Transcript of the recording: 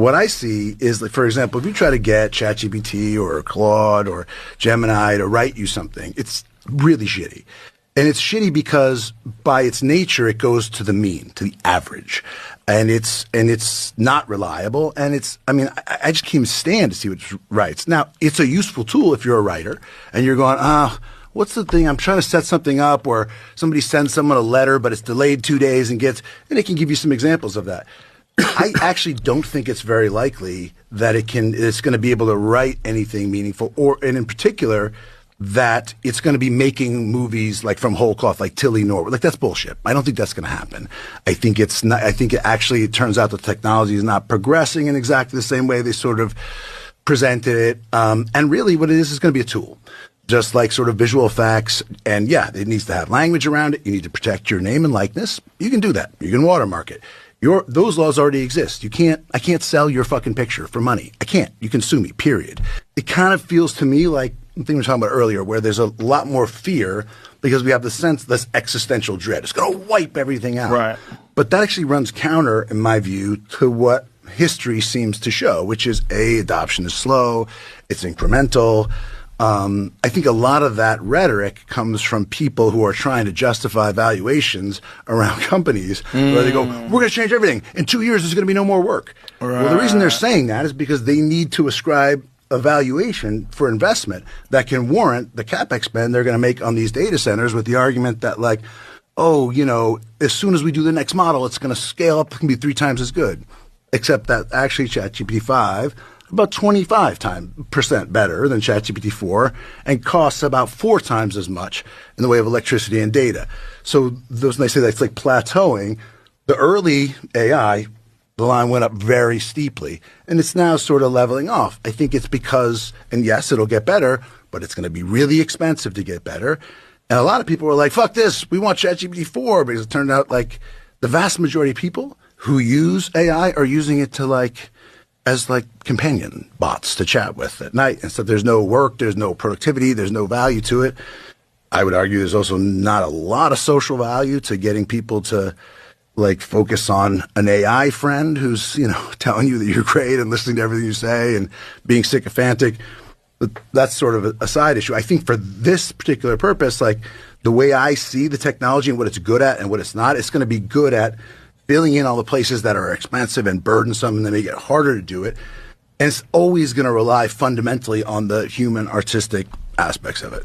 what I see is, like, for example, if you try to get ChatGPT or Claude or Gemini to write you something, it's really shitty. And it's shitty because by its nature, it goes to the mean, to the average. And it's not reliable. And I just can't even stand to see what it writes. Now, it's a useful tool if you're a writer and you're going, what's the thing? I'm trying to set something up, or somebody sends someone a letter, but it's delayed 2 days and it can give you some examples of that. I actually don't think it's very likely that it's going to be able to write anything meaningful, and in particular, that it's going to be making movies like from whole cloth, like Tilly Norwood. Like, that's bullshit. I don't think that's going to happen. I think it's not. I think it turns out the technology is not progressing in exactly the same way they sort of presented it. And really, what it is going to be a tool. Just like sort of visual effects, and yeah, it needs to have language around it. You need to protect your name and likeness. You can do that. You can watermark it. Those laws already exist. I can't sell your fucking picture for money. I can't. You can sue me, period. It kind of feels to me like the thing we were talking about earlier, where there's a lot more fear because we have this existential dread. It's going to wipe everything out. Right. But that actually runs counter, in my view, to what history seems to show, which is adoption is slow, it's incremental. I think a lot of that rhetoric comes from people who are trying to justify valuations around companies where they go, we're going to change everything. In 2 years, there's going to be no more work. Right. Well, the reason they're saying that is because they need to ascribe a valuation for investment that can warrant the CapEx spend they're going to make on these data centers, with the argument that, like, as soon as we do the next model, it's going to scale up and be 3 times as good. Except that actually ChatGPT-5 about 25% better than ChatGPT-4 and costs about 4 times as much in the way of electricity and data. So when they say that's like plateauing, the early AI, the line went up very steeply, and it's now sort of leveling off. I think it's because, and yes, it'll get better, but it's going to be really expensive to get better. And a lot of people were like, fuck this, we want ChatGPT-4, because it turned out like the vast majority of people who use AI are using it to as companion bots to chat with at night. And so there's no work, there's no productivity, there's no value to it. I would argue there's also not a lot of social value to getting people to focus on an AI friend who's, telling you that you're great and listening to everything you say and being sycophantic. But that's sort of a side issue. I think for this particular purpose, the way I see the technology and what it's good at and what it's not, it's going to be good at filling in all the places that are expensive and burdensome, and then make it harder to do it. And it's always going to rely fundamentally on the human artistic aspects of it.